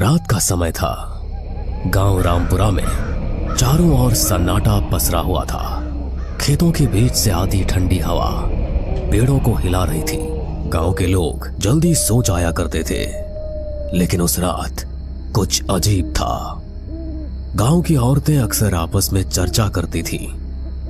रात का समय था। गांव रामपुरा में चारों ओर सन्नाटा पसरा हुआ था। खेतों के बीच से आती ठंडी हवा पेड़ों को हिला रही थी। गांव के लोग जल्दी सो जाया करते थे, लेकिन उस रात कुछ अजीब था। गांव की औरतें अक्सर आपस में चर्चा करती थीं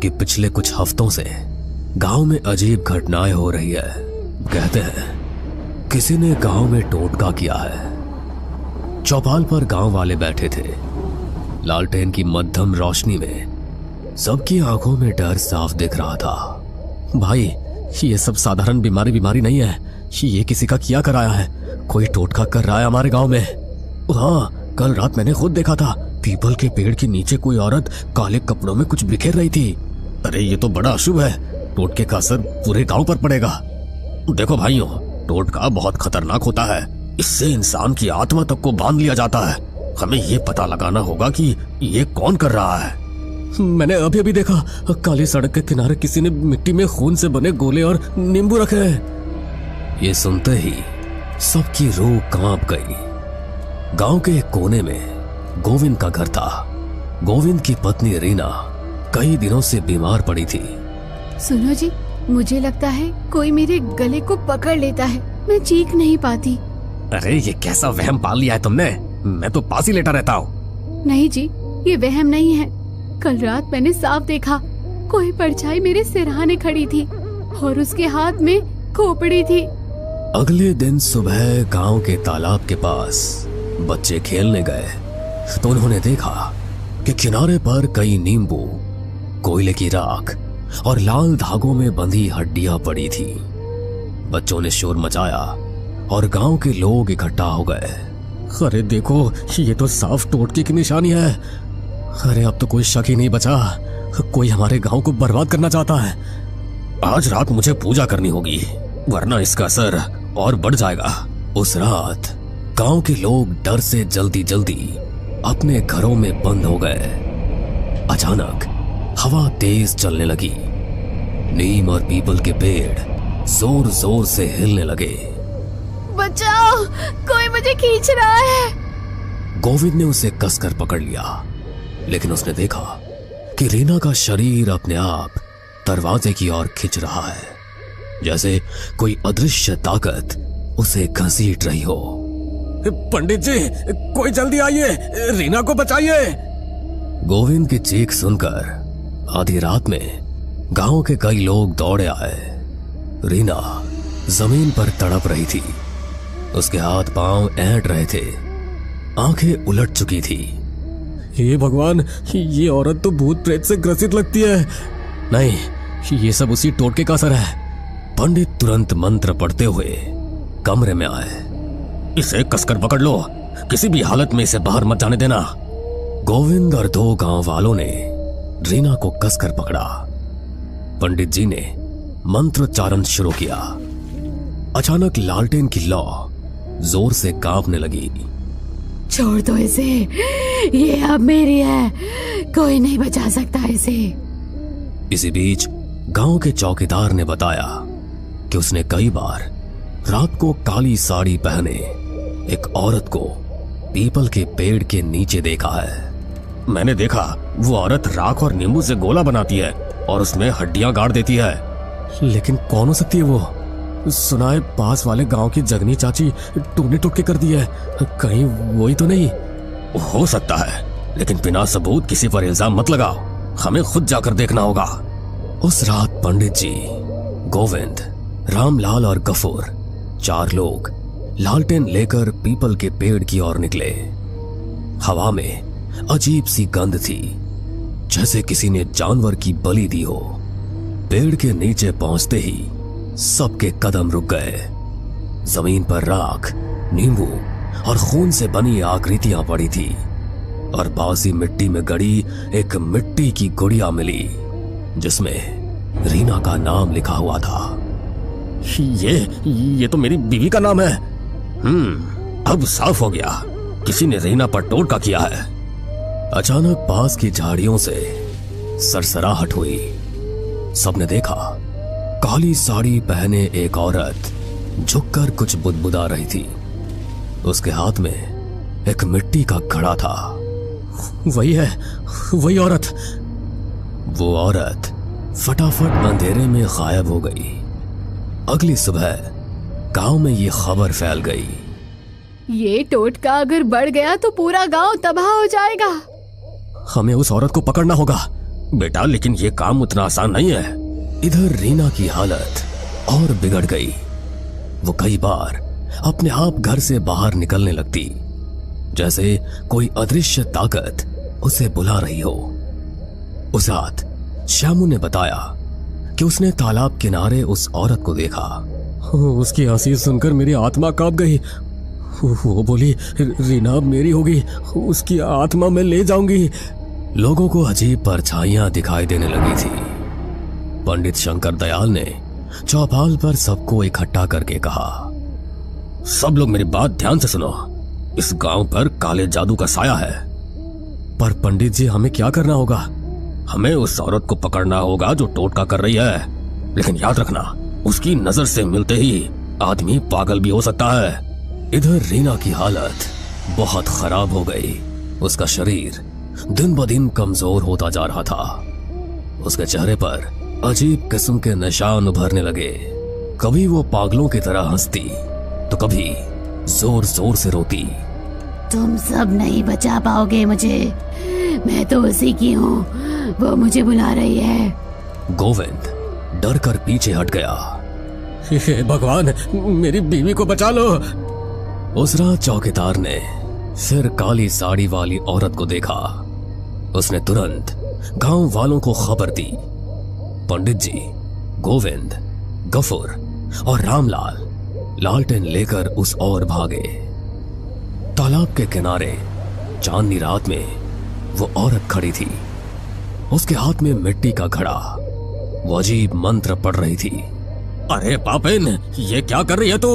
कि पिछले कुछ हफ्तों से गांव में अजीब घटनाएं हो रही है। कहते हैं किसी ने गांव में टोटका किया है। चौपाल पर गांव वाले बैठे थे। लालटेन की मध्यम रोशनी में सबकी आंखों में डर साफ दिख रहा था। भाई, ये सब साधारण बीमारी नहीं है। ये किसी का किया कराया है। कोई टोटका कर रहा है हमारे गांव में। हाँ, कल रात मैंने खुद देखा था। पीपल के पेड़ के नीचे कोई औरत काले कपड़ों में कुछ बिखेर रही थी। अरे ये तो बड़ा अशुभ है। टोटके का असर पूरे गांव पर पड़ेगा। देखो भाइयों, टोटका बहुत खतरनाक होता है। इससे इंसान की आत्मा तक को बांध लिया जाता है। हमें ये पता लगाना होगा कि ये कौन कर रहा है। मैंने अभी देखा, काली सड़क के किनारे किसी ने मिट्टी में खून से बने गोले और नींबू रखे हैं। ये सुनते ही सबकी रूह कांप गई। गांव के एक कोने में गोविंद का घर था। गोविंद की पत्नी रीना कई दिनों से बीमार पड़ी थी। सुनो जी, मुझे लगता है कोई मेरे गले को पकड़ लेता है। मैं चीख नहीं पाती। अरे ये कैसा वहम पाल लिया है तुमने? मैं तो पास ही लेटा रहता हूँ। नहीं जी, ये वहम नहीं है। कल रात मैंने साफ देखा, कोई परछाई मेरे सिरहाने खड़ी थी और उसके हाथ में खोपड़ी थी। अगले दिन सुबह गांव के तालाब के पास बच्चे खेलने गए तो उन्होंने देखा कि किनारे पर कई नींबू, कोयले की राख और लाल धागों में बंधी हड्डियां पड़ी थी। बच्चों ने शोर मचाया और गांव के लोग इकट्ठा हो गए। अरे देखो, ये तो साफ टोटके की निशानी है। अरे अब तो कोई शक ही नहीं बचा। कोई हमारे गांव को बर्बाद करना चाहता है। आज रात मुझे पूजा करनी होगी, वरना इसका असर और बढ़ जाएगा। उस रात गांव के लोग डर से जल्दी जल्दी अपने घरों में बंद हो गए। अचानक हवा तेज चलने लगी। नीम और पीपल के पेड़ जोर जोर से हिलने लगे। बचाओ, कोई मुझे खींच रहा है। गोविंद ने उसे कसकर पकड़ लिया, लेकिन उसने देखा कि रीना का शरीर अपने आप दरवाजे की ओर खिंच रहा है, जैसे कोई अदृश्य ताकत उसे घसीट रही हो। पंडित जी, कोई जल्दी आइए, रीना को बचाइए। गोविंद की चीख सुनकर आधी रात में गांव के कई लोग दौड़े आए। रीना जमीन पर तड़प रही थी। उसके हाथ पांव ऐंठ रहे थे, आंखें उलट चुकी थी। हे भगवान, ये औरत तो भूत प्रेत से ग्रसित लगती है। नहीं, ये सब उसी टोटके का असर है। पंडित तुरंत मंत्र पढ़ते हुए कमरे में आए। इसे कसकर पकड़ लो, किसी भी हालत में इसे बाहर मत जाने देना। गोविंद और दो गांव वालों ने रीना को कसकर पकड़ा। पंडित जी ने मंत्रोच्चारण शुरू किया। अचानक लालटेन की लौ जोर से कांपने लगी। छोड़ दो इसे, ये अब मेरी है, कोई नहीं बचा सकता इसे। इसी बीच गांव के चौकीदार ने बताया कि उसने कई बार रात को काली साड़ी पहने एक औरत को पीपल के पेड़ के नीचे देखा है। मैंने देखा, वो औरत राख और नींबू से गोला बनाती है और उसमें हड्डियां गाड़ देती है। लेकिन कौन हो सकती है वो? सुना है पास वाले गांव की जगनी चाची टूने टुटके कर दी है। कहीं वही तो नहीं? हो सकता है, लेकिन बिना सबूत किसी पर इल्जाम मत लगाओ। हमें खुद जाकर देखना होगा। उस रात पंडित जी, गोविंद, रामलाल और गफूर, चार लोग लालटेन लेकर पीपल के पेड़ की ओर निकले। हवा में अजीब सी गंध थी, जैसे किसी ने जानवर की बलि दी हो। पेड़ के नीचे पहुंचते ही सबके कदम रुक गए। जमीन पर राख, नींबू और खून से बनी आकृतियां पड़ी थी और बासी मिट्टी में गड़ी एक मिट्टी की गुड़िया मिली, जिसमें रीना का नाम लिखा हुआ था। ये तो मेरी बीवी का नाम है। अब साफ हो गया, किसी ने रीना पर टोटका किया है। अचानक पास की झाड़ियों से सरसराहट हुई। सबने देखा, काली साड़ी पहने एक औरत झुककर कुछ बुदबुदा रही थी। उसके हाथ में एक मिट्टी का घड़ा था। वही है, वही औरत। वो औरत फटाफट अंधेरे में गायब हो गई। अगली सुबह गांव में ये खबर फैल गई। ये टोटका अगर बढ़ गया तो पूरा गांव तबाह हो जाएगा। हमें उस औरत को पकड़ना होगा। बेटा, लेकिन ये काम उतना आसान नहीं है। इधर रीना की हालत और बिगड़ गई। वो कई बार अपने आप घर से बाहर निकलने लगती, जैसे कोई अदृश्य ताकत उसे बुला रही हो। उस रात श्यामू ने बताया कि उसने तालाब किनारे उस औरत को देखा। उसकी हंसी सुनकर मेरी आत्मा कांप गई। वो बोली, रीना अब मेरी होगी, उसकी आत्मा मैं ले जाऊंगी। लोगों को अजीब परछाइयां दिखाई देने लगी थी। पंडित शंकर दयाल ने चौपाल पर सबको इकट्ठा करके कहा, सब लोग मेरी बात ध्यान से सुनो। इस गांव पर काले जादू का साया है। पर पंडित जी, हमें क्या करना होगा? हमें उस औरत को पकड़ना होगा जो टोटका कर रही है। लेकिन याद रखना, उसकी नजर से मिलते ही आदमी पागल भी हो सकता है। इधर रीना की हालत बहुत खराब हो गई। उसका शरीर दिन ब दिन कमजोर होता जा रहा था। उसके चेहरे पर अजीब किस्म के निशान उभरने लगे। कभी वो पागलों की तरह हंसती तो कभी जोर जोर से रोती। तुम सब नहीं बचा पाओगे मुझे, मैं तो उसी की हूँ, वो मुझे बुला रही है। गोविंद डर कर पीछे हट गया। हे भगवान, मेरी बीवी को बचा लो। उस रात चौकीदार ने फिर काली साड़ी वाली औरत को देखा। उसने तुरंत गांव वालों को खबर दी। पंडित जी, गोविंद, गफूर और रामलाल लालटेन लेकर उस ओर भागे। तालाब के किनारे चांदनी रात में वो औरत खड़ी थी। उसके हाथ में मिट्टी का घड़ा। वो अजीब मंत्र पढ़ रही थी। अरे पापिन, ये क्या कर रही है तू?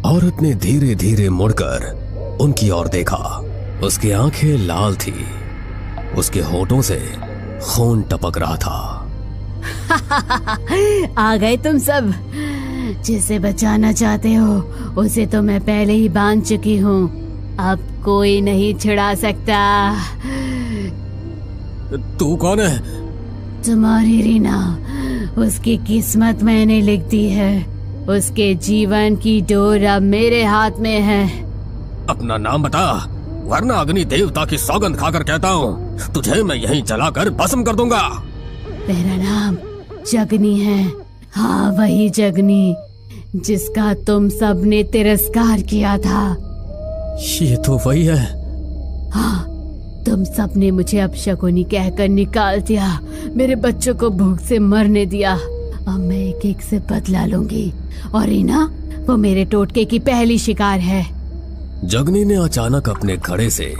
औरत ने धीरे धीरे मुड़कर उनकी ओर देखा। उसकी आंखें लाल थी। उसके होठों से खून टपक रहा था। आ गए तुम सब। जिसे बचाना चाहते हो उसे तो मैं पहले ही बांध चुकी हूँ। अब कोई नहीं छुड़ा सकता। तू कौन है? तुम्हारी रीना, उसकी किस्मत मैंने लिख दी है। उसके जीवन की डोर अब मेरे हाथ में है। अपना नाम बता, वरना अग्नि देवता की सौगंध खाकर कहता हूँ, तुझे मैं यहीं जलाकर भस्म कर दूंगा। मेरा नाम जगनी है। हाँ, वही जगनी जिसका तुम सब ने तिरस्कार किया था। ये तो वही है। हाँ, तुम सब ने मुझे अपशकुनी कहकर निकाल दिया। मेरे बच्चों को भूख से मरने दिया। अब मैं एक एक से बदला लूंगी। और रीना, वो मेरे टोटके की पहली शिकार है। जगनी ने अचानक अपने घड़े से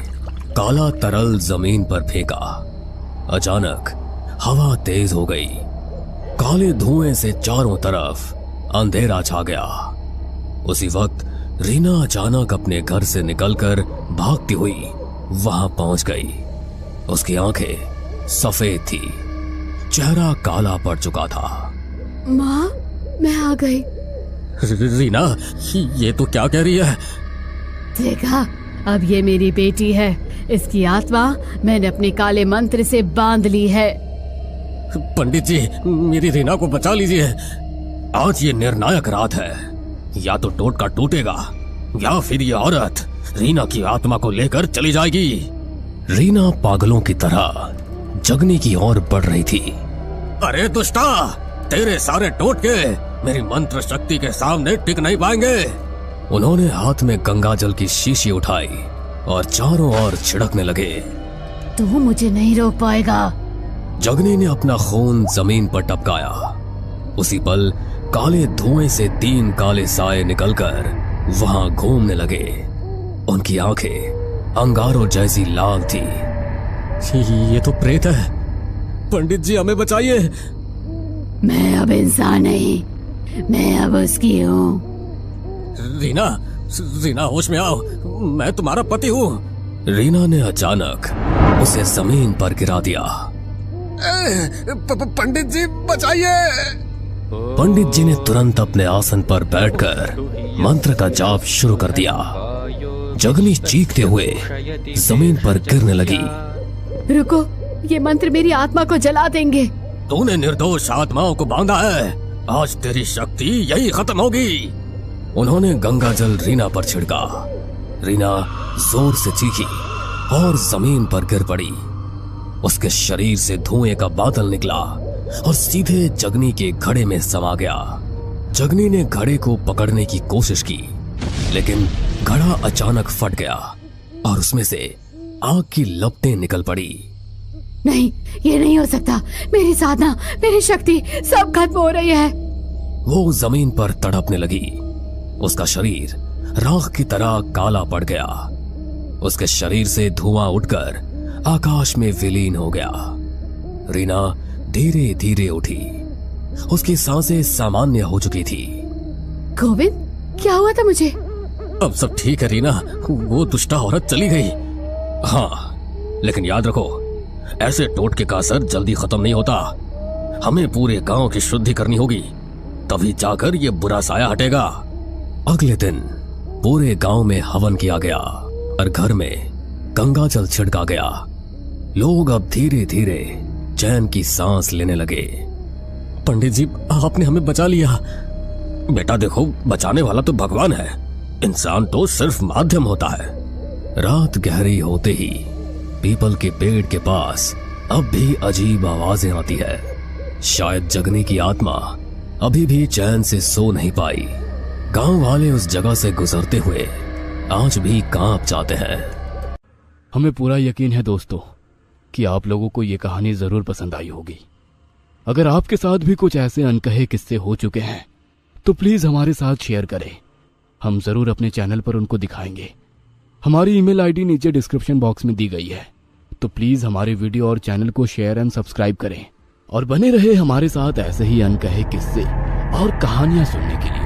काला तरल जमीन पर फेंका। अचानक हवा तेज हो गई। काले धुएं से चारों तरफ अंधेरा छा गया। उसी वक्त रीना अचानक अपने घर से निकलकर भागती हुई वहां पहुंच गई। उसकी आंखें सफेद थी, चेहरा काला पड़ चुका था। माँ, मैं आ गई। रीना, ये तो क्या कह रही है? देखा, अब ये मेरी बेटी है। इसकी आत्मा मैंने अपने काले मंत्र से बांध ली है। पंडित जी, मेरी रीना को बचा लीजिए। आज ये निर्णायक रात है। या तो टोटका टूटेगा या फिर ये औरत रीना की आत्मा को लेकर चली जाएगी। रीना पागलों की तरह जगनी की ओर बढ़ रही थी। अरे दुष्टा, तेरे सारे टोटके मेरी मंत्र शक्ति के सामने टिक नहीं पाएंगे। उन्होंने हाथ में गंगा जल की शीशी उठाई और चारों ओर छिड़कने लगे। तू मुझे नहीं रोक पाएगा। जगनी ने अपना खून जमीन पर टपकाया। उसी पल काले धुएं से 3 काले साए निकलकर वहां घूमने लगे। उनकी आंखें अंगारों जैसी लाल थी। ये तो प्रेत है। पंडित जी, हमें बचाइए। मैं अब इंसान नहीं, मैं अब उसकी हूँ। रीना, रीना, होश में आओ, मैं तुम्हारा पति हूँ। रीना ने अचानक उसे जमीन पर गिरा दिया। पंडित जी, बचाइए। पंडित जी ने तुरंत अपने आसन पर बैठकर मंत्र का जाप शुरू कर दिया। जगनी चीखते हुए जमीन पर गिरने लगी। रुको, ये मंत्र मेरी आत्मा को जला देंगे। तूने निर्दोष आत्माओं को बांधा है, आज तेरी शक्ति यही खत्म होगी। उन्होंने गंगा जल रीना पर छिड़का। रीना जोर से चीखी और जमीन पर गिर पड़ी। उसके शरीर से धुएं का बादल निकला और सीधे जगनी के घड़े में समा गया। जगनी ने घड़े को पकड़ने की कोशिश की, लेकिन घड़ा अचानक फट गया और उसमें से आग की लपटें निकल पड़ी। नहीं, ये नहीं हो सकता। मेरी साधना, मेरी शक्ति सब खत्म हो रही है। वो जमीन पर तड़पने लगी। उसका शरीर राख की तरह काला पड़ गया। उसके शरीर से धुआं उठकर आकाश में विलीन हो गया। रीना धीरे धीरे उठी। उसकी सांसें सामान्य हो चुकी थी। गोविंद, क्या हुआ था मुझे? अब सब ठीक है रीना, वो दुष्टा औरत चली गई। हाँ, लेकिन याद रखो, ऐसे टोटके का असर जल्दी खत्म नहीं होता। हमें पूरे गांव की शुद्धि करनी होगी, तभी जाकर ये बुरा साया हटेगा। अगले दिन पूरे गांव में हवन किया गया और घर में गंगा जल छिड़का गया। लोग अब धीरे धीरे चैन की सांस लेने लगे। पंडित जी, आपने हमें बचा लिया। बेटा देखो, बचाने वाला तो भगवान है, इंसान तो सिर्फ माध्यम होता है। रात गहरी होते ही पीपल के पेड़ के पास अब भी अजीब आवाजें आती है। शायद जगनी की आत्मा अभी भी चैन से सो नहीं पाई। गांव वाले उस जगह से गुजरते हुए आज भी कांप जाते हैं। हमें पूरा यकीन है दोस्तों कि आप लोगों को ये कहानी जरूर पसंद आई होगी। अगर आपके साथ भी कुछ ऐसे अनकहे किस्से हो चुके हैं तो प्लीज हमारे साथ शेयर करें। हम जरूर अपने चैनल पर उनको दिखाएंगे। हमारी ईमेल आईडी नीचे डिस्क्रिप्शन बॉक्स में दी गई है, तो प्लीज हमारे वीडियो और चैनल को शेयर एंड सब्सक्राइब करें और बने रहे हमारे साथ ऐसे ही अनकहे किस्से और कहानियां सुनने के लिए।